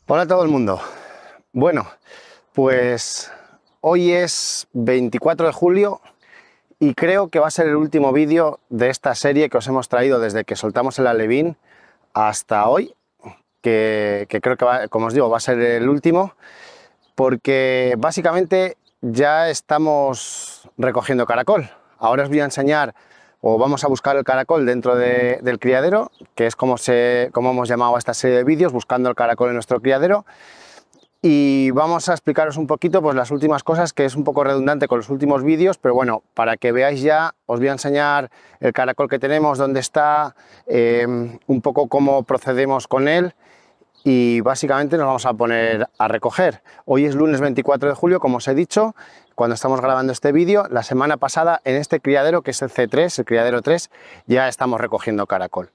Hola a todo el mundo. Bueno, pues hoy es 24 de julio y creo que va a ser el último vídeo de esta serie que os hemos traído desde que soltamos el alevín hasta hoy, que creo que, como os digo, va a ser el último, porque básicamente ya estamos recogiendo caracol. Ahora os voy a enseñar, o vamos a buscar el caracol dentro del criadero, que es como hemos llamado a esta serie de vídeos, buscando el caracol en nuestro criadero. Y vamos a explicaros un poquito pues, las últimas cosas, que es un poco redundante con los últimos vídeos, pero bueno, para que veáis ya, os voy a enseñar el caracol que tenemos, dónde está, un poco cómo procedemos con él y básicamente nos vamos a poner a recoger. Hoy es lunes 24 de julio, como os he dicho, cuando estamos grabando este vídeo. La semana pasada en este criadero, que es el C3, el criadero 3, ya estamos recogiendo caracol.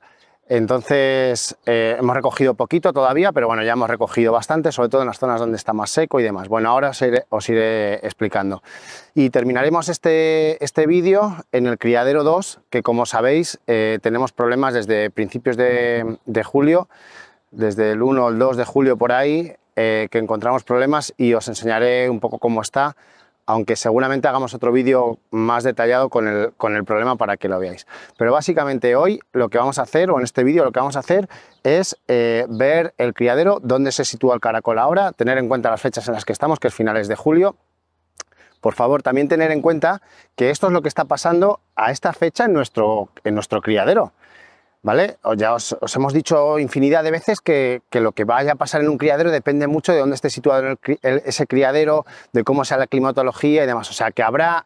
Entonces hemos recogido poquito todavía, pero bueno, ya hemos recogido bastante, sobre todo en las zonas donde está más seco y demás. Bueno, ahora os iré explicando. Y terminaremos este vídeo en el criadero 2, que como sabéis tenemos problemas desde principios de julio, desde el 1 o el 2 de julio por ahí, que encontramos problemas y os enseñaré un poco cómo está, aunque seguramente hagamos otro vídeo más detallado con el problema para que lo veáis. Pero básicamente hoy lo que vamos a hacer, o en este vídeo lo que vamos a hacer, es ver el criadero, dónde se sitúa el caracol ahora, tener en cuenta las fechas en las que estamos, que es finales de julio. Por favor, también tener en cuenta que esto es lo que está pasando a esta fecha en nuestro criadero. ¿Vale? Ya os hemos dicho infinidad de veces que lo que vaya a pasar en un criadero depende mucho de dónde esté situado ese criadero, de cómo sea la climatología y demás. O sea, que habrá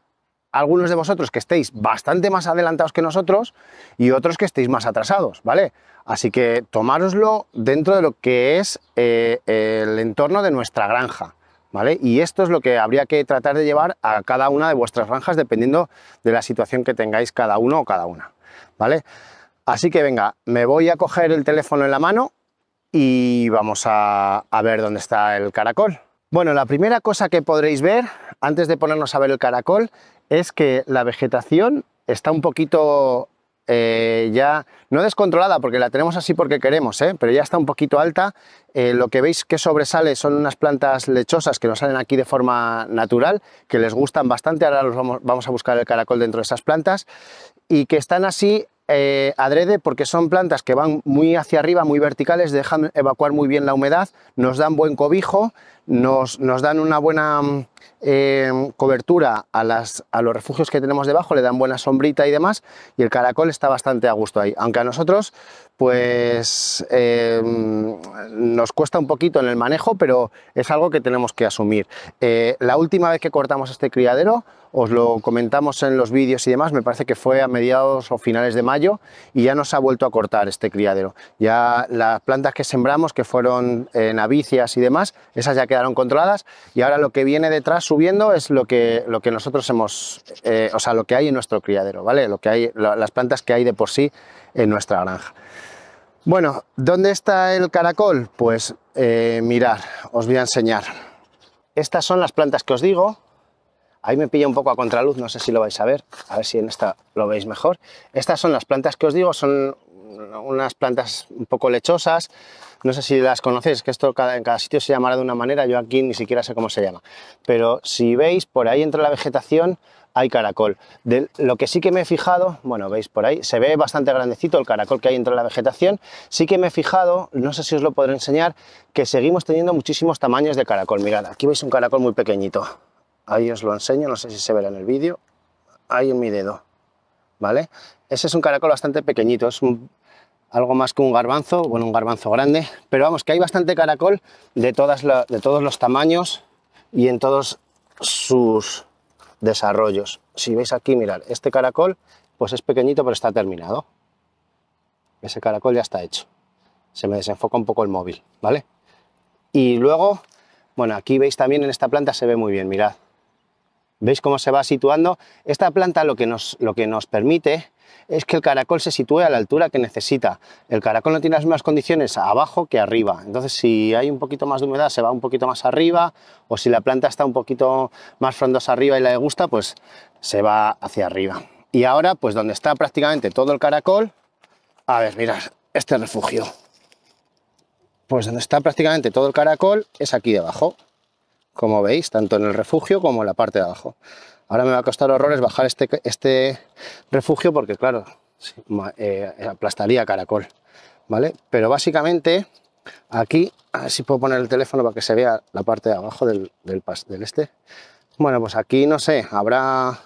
algunos de vosotros que estéis bastante más adelantados que nosotros y otros que estéis más atrasados, ¿vale? Así que tomároslo dentro de lo que es el entorno de nuestra granja, ¿vale? Y esto es lo que habría que tratar de llevar a cada una de vuestras granjas dependiendo de la situación que tengáis cada uno o cada una, ¿vale? Así que venga, me voy a coger el teléfono en la mano y vamos a ver dónde está el caracol. Bueno, la primera cosa que podréis ver, antes de ponernos a ver el caracol, es que la vegetación está un poquito ya, no descontrolada, porque la tenemos así porque queremos, pero ya está un poquito alta. Lo que veis que sobresale son unas plantas lechosas que nos salen aquí de forma natural, que les gustan bastante. Ahora vamos a buscar el caracol dentro de esas plantas y que están así adrede porque son plantas que van muy hacia arriba, muy verticales, dejan evacuar muy bien la humedad, nos dan buen cobijo, nos dan una buena cobertura a los refugios que tenemos debajo, le dan buena sombrita y demás, y el caracol está bastante a gusto ahí, aunque a nosotros pues nos cuesta un poquito en el manejo, pero es algo que tenemos que asumir. La última vez que cortamos este criadero, os lo comentamos en los vídeos y demás, me parece que fue a mediados o finales de mayo y ya nos ha vuelto a cortar este criadero. Ya las plantas que sembramos, que fueron navicias y demás, esas ya quedaron controladas y ahora lo que viene detrás subiendo es lo que nosotros hemos, o sea, lo que hay en nuestro criadero, ¿vale? Lo que hay, las plantas que hay de por sí en nuestra granja. Bueno, ¿dónde está el caracol? Pues mirad, os voy a enseñar. Estas son las plantas que os digo. Ahí me pilla un poco a contraluz, no sé si lo vais a ver si en esta lo veis mejor. Estas son las plantas que os digo, son unas plantas un poco lechosas, no sé si las conocéis, que esto en cada sitio se llamará de una manera, yo aquí ni siquiera sé cómo se llama. Pero si veis, por ahí entre la vegetación hay caracol. Lo que sí que me he fijado, bueno, veis por ahí, se ve bastante grandecito el caracol que hay entre la vegetación, sí que me he fijado, no sé si os lo podré enseñar, que seguimos teniendo muchísimos tamaños de caracol. Mirad, aquí veis un caracol muy pequeñito. Ahí os lo enseño, no sé si se verá en el vídeo, ahí en mi dedo, ¿vale? Ese es un caracol bastante pequeñito, es algo más que un garbanzo, bueno, un garbanzo grande, pero vamos, que hay bastante caracol de todos los tamaños y en todos sus desarrollos. Si veis aquí, mirad, este caracol pues es pequeñito pero está terminado. Ese caracol ya está hecho. Se me desenfoca un poco el móvil, ¿vale? Y luego, bueno, aquí veis también en esta planta se ve muy bien, mirad. ¿Veis cómo se va situando? Esta planta lo que nos permite es que el caracol se sitúe a la altura que necesita. El caracol no tiene las mismas condiciones abajo que arriba. Entonces, si hay un poquito más de humedad, se va un poquito más arriba, o si la planta está un poquito más frondosa arriba y le gusta, pues se va hacia arriba. Y ahora, pues donde está prácticamente todo el caracol, a ver, mirad, este refugio. pues donde está prácticamente todo el caracol es aquí debajo, como veis, tanto en el refugio como en la parte de abajo. Ahora me va a costar horrores bajar este refugio porque, claro, aplastaría caracol, ¿vale? Pero básicamente aquí, a ver si puedo poner el teléfono para que se vea la parte de abajo del este. Bueno, pues aquí, no sé, habrá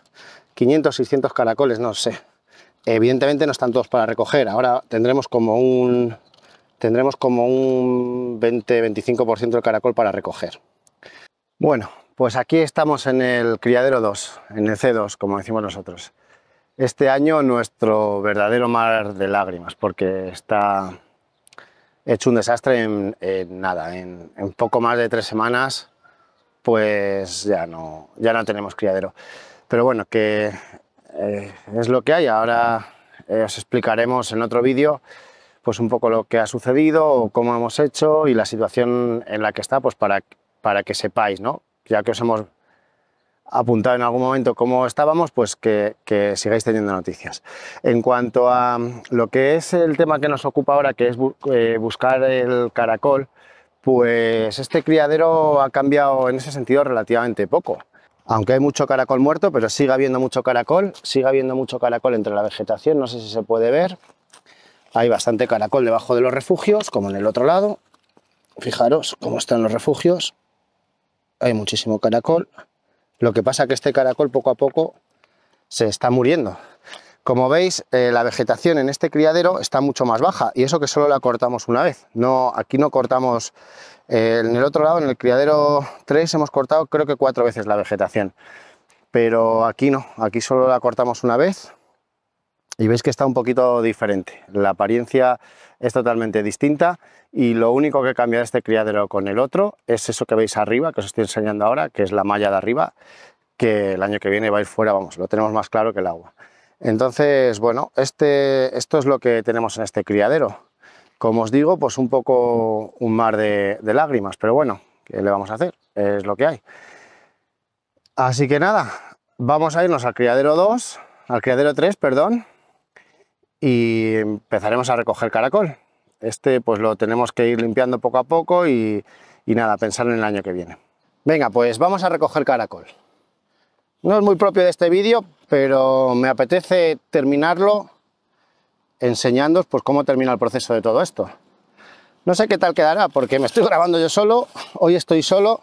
500, 600 caracoles, no sé. Evidentemente no están todos para recoger. Ahora tendremos como un 20-25% del caracol para recoger. Bueno, pues aquí estamos en el criadero 2, en el C2, como decimos nosotros. Este año nuestro verdadero mar de lágrimas, porque está hecho un desastre en nada, en poco más de 3 semanas, pues ya no tenemos criadero. Pero bueno, que es lo que hay. Ahora os explicaremos en otro vídeo pues un poco lo que ha sucedido, cómo hemos hecho y la situación en la que está, pues para que sepáis, ¿no? Ya que os hemos apuntado en algún momento cómo estábamos, pues que sigáis teniendo noticias. En cuanto a lo que es el tema que nos ocupa ahora, que es buscar el caracol, pues este criadero ha cambiado en ese sentido relativamente poco. Aunque hay mucho caracol muerto, pero sigue habiendo mucho caracol entre la vegetación, no sé si se puede ver. Hay bastante caracol debajo de los refugios, como en el otro lado. Fijaros cómo están los refugios. Hay muchísimo caracol. Lo que pasa es que este caracol poco a poco se está muriendo. Como veis, la vegetación en este criadero está mucho más baja, y eso que solo la cortamos una vez. Aquí no cortamos, en el otro lado, en el criadero 3, hemos cortado creo que 4 veces la vegetación. Pero aquí no, aquí solo la cortamos una vez. Y veis que está un poquito diferente, la apariencia es totalmente distinta, y lo único que cambia de este criadero con el otro es eso que veis arriba, que os estoy enseñando ahora, que es la malla de arriba, que el año que viene va a ir fuera, vamos, lo tenemos más claro que el agua. Entonces, bueno, esto es lo que tenemos en este criadero. Como os digo, pues un poco un mar de lágrimas, pero bueno, ¿qué le vamos a hacer? Es lo que hay. Así que nada, vamos a irnos al criadero 2, al criadero 3, perdón, y empezaremos a recoger caracol. Pues lo tenemos que ir limpiando poco a poco y nada, pensar en el año que viene. Venga, pues vamos a recoger caracol. No es muy propio de este vídeo, pero me apetece terminarlo enseñándoos pues cómo termina el proceso de todo esto. No sé qué tal quedará, porque me estoy grabando yo solo, hoy estoy solo,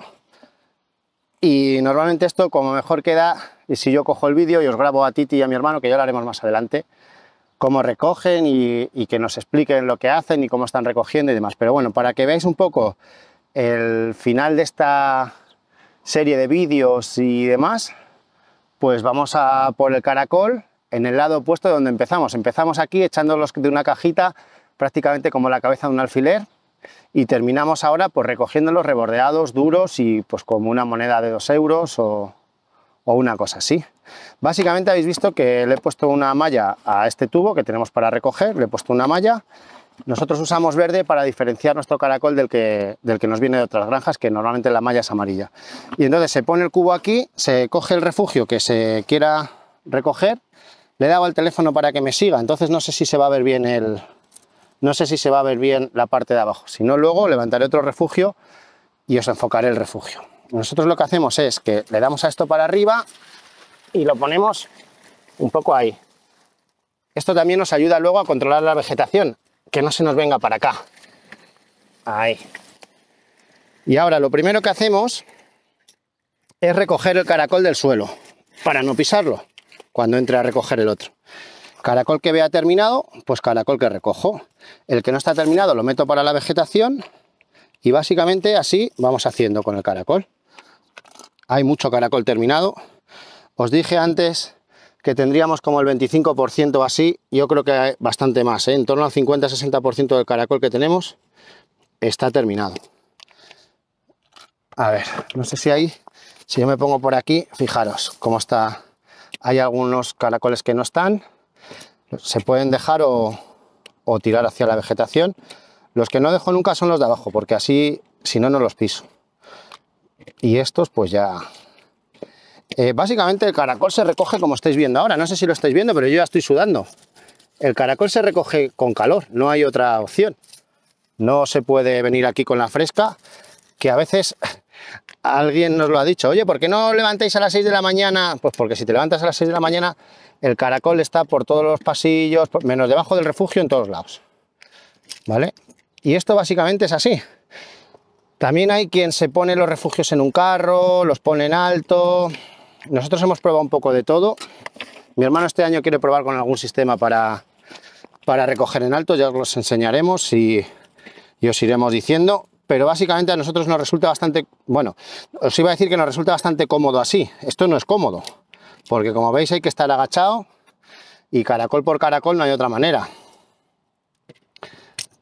y normalmente esto como mejor queda, y si yo cojo el vídeo y os grabo a Titi y a mi hermano, que ya lo haremos más adelante, cómo recogen y que nos expliquen lo que hacen y cómo están recogiendo y demás. Pero bueno, para que veáis un poco el final de esta serie de vídeos y demás, pues vamos a por el caracol en el lado opuesto de donde empezamos. Empezamos aquí echándolos de una cajita, prácticamente como la cabeza de un alfiler, y terminamos ahora pues recogiéndolos rebordeados, duros y pues como una moneda de 2 euros o una cosa así. Básicamente habéis visto que le he puesto una malla a este tubo que tenemos para recoger, le he puesto una malla. Nosotros usamos verde para diferenciar nuestro caracol del que nos viene de otras granjas, que normalmente la malla es amarilla. Y entonces se pone el cubo aquí, se coge el refugio que se quiera recoger, le he dado al teléfono para que me siga, entonces no sé si se va a ver bien la parte de abajo. Si no, luego levantaré otro refugio y os enfocaré el refugio. Nosotros lo que hacemos es que le damos a esto para arriba y lo ponemos un poco ahí. Esto también nos ayuda luego a controlar la vegetación, que no se nos venga para acá. Ahí. Y ahora lo primero que hacemos es recoger el caracol del suelo, para no pisarlo cuando entre a recoger el otro. Caracol que vea terminado, pues caracol que recojo. El que no está terminado lo meto para la vegetación y básicamente así vamos haciendo con el caracol. Hay mucho caracol terminado. Os dije antes que tendríamos como el 25% así, yo creo que hay bastante más, en torno al 50-60% del caracol que tenemos está terminado. A ver, no sé si yo me pongo por aquí, fijaros cómo está. Hay algunos caracoles que no están, se pueden dejar o tirar hacia la vegetación. Los que no dejo nunca son los de abajo, porque así, si no, no los piso. Y estos pues ya... básicamente el caracol se recoge como estáis viendo ahora, no sé si lo estáis viendo, pero yo ya estoy sudando. El caracol se recoge con calor, no hay otra opción. No se puede venir aquí con la fresca, que a veces alguien nos lo ha dicho, oye, ¿por qué no levantáis a las 6 de la mañana? Pues porque si te levantas a las 6 de la mañana, el caracol está por todos los pasillos, menos debajo del refugio, en todos lados, ¿vale? Y esto básicamente es así. También hay quien se pone los refugios en un carro, los pone en alto. Nosotros hemos probado un poco de todo. Mi hermano este año quiere probar con algún sistema para recoger en alto, ya os los enseñaremos y os iremos diciendo. Pero básicamente a nosotros nos resulta bastante, bueno, os iba a decir que nos resulta bastante cómodo así. Esto no es cómodo, porque como veis hay que estar agachado y caracol por caracol no hay otra manera.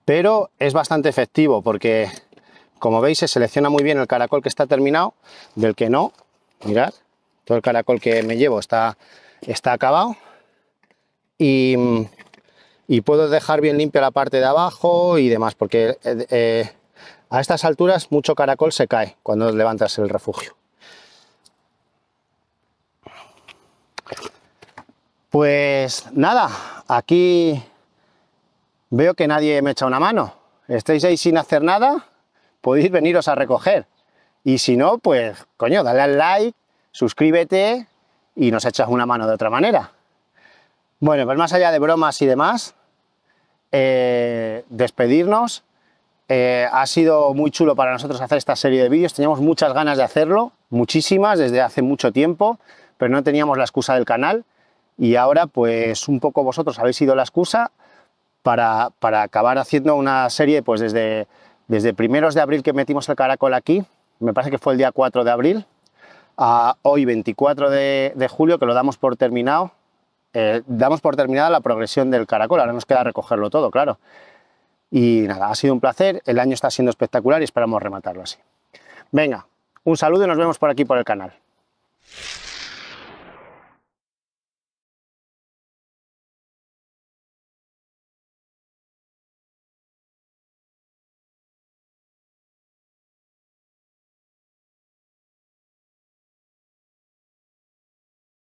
Pero es bastante efectivo porque, como veis, se selecciona muy bien el caracol que está terminado del que no. Mirad, todo el caracol que me llevo está acabado y puedo dejar bien limpia la parte de abajo y demás, porque a estas alturas mucho caracol se cae cuando levantas el refugio. Pues nada, aquí veo que nadie me echa una mano. Estáis ahí sin hacer nada, podéis veniros a recoger. Y si no, pues coño, dale al like, suscríbete y nos echas una mano de otra manera. Bueno, pues más allá de bromas y demás, despedirnos. Ha sido muy chulo para nosotros hacer esta serie de vídeos, teníamos muchas ganas de hacerlo, muchísimas, desde hace mucho tiempo, pero no teníamos la excusa del canal y ahora pues un poco vosotros habéis sido la excusa para acabar haciendo una serie pues desde primeros de abril que metimos el caracol aquí, me parece que fue el día 4 de abril, a hoy 24 de julio que lo damos por terminado, damos por terminada la progresión del caracol, ahora nos queda recogerlo todo, claro. Y nada, ha sido un placer, el año está siendo espectacular y esperamos rematarlo así. Venga, un saludo y nos vemos por aquí por el canal.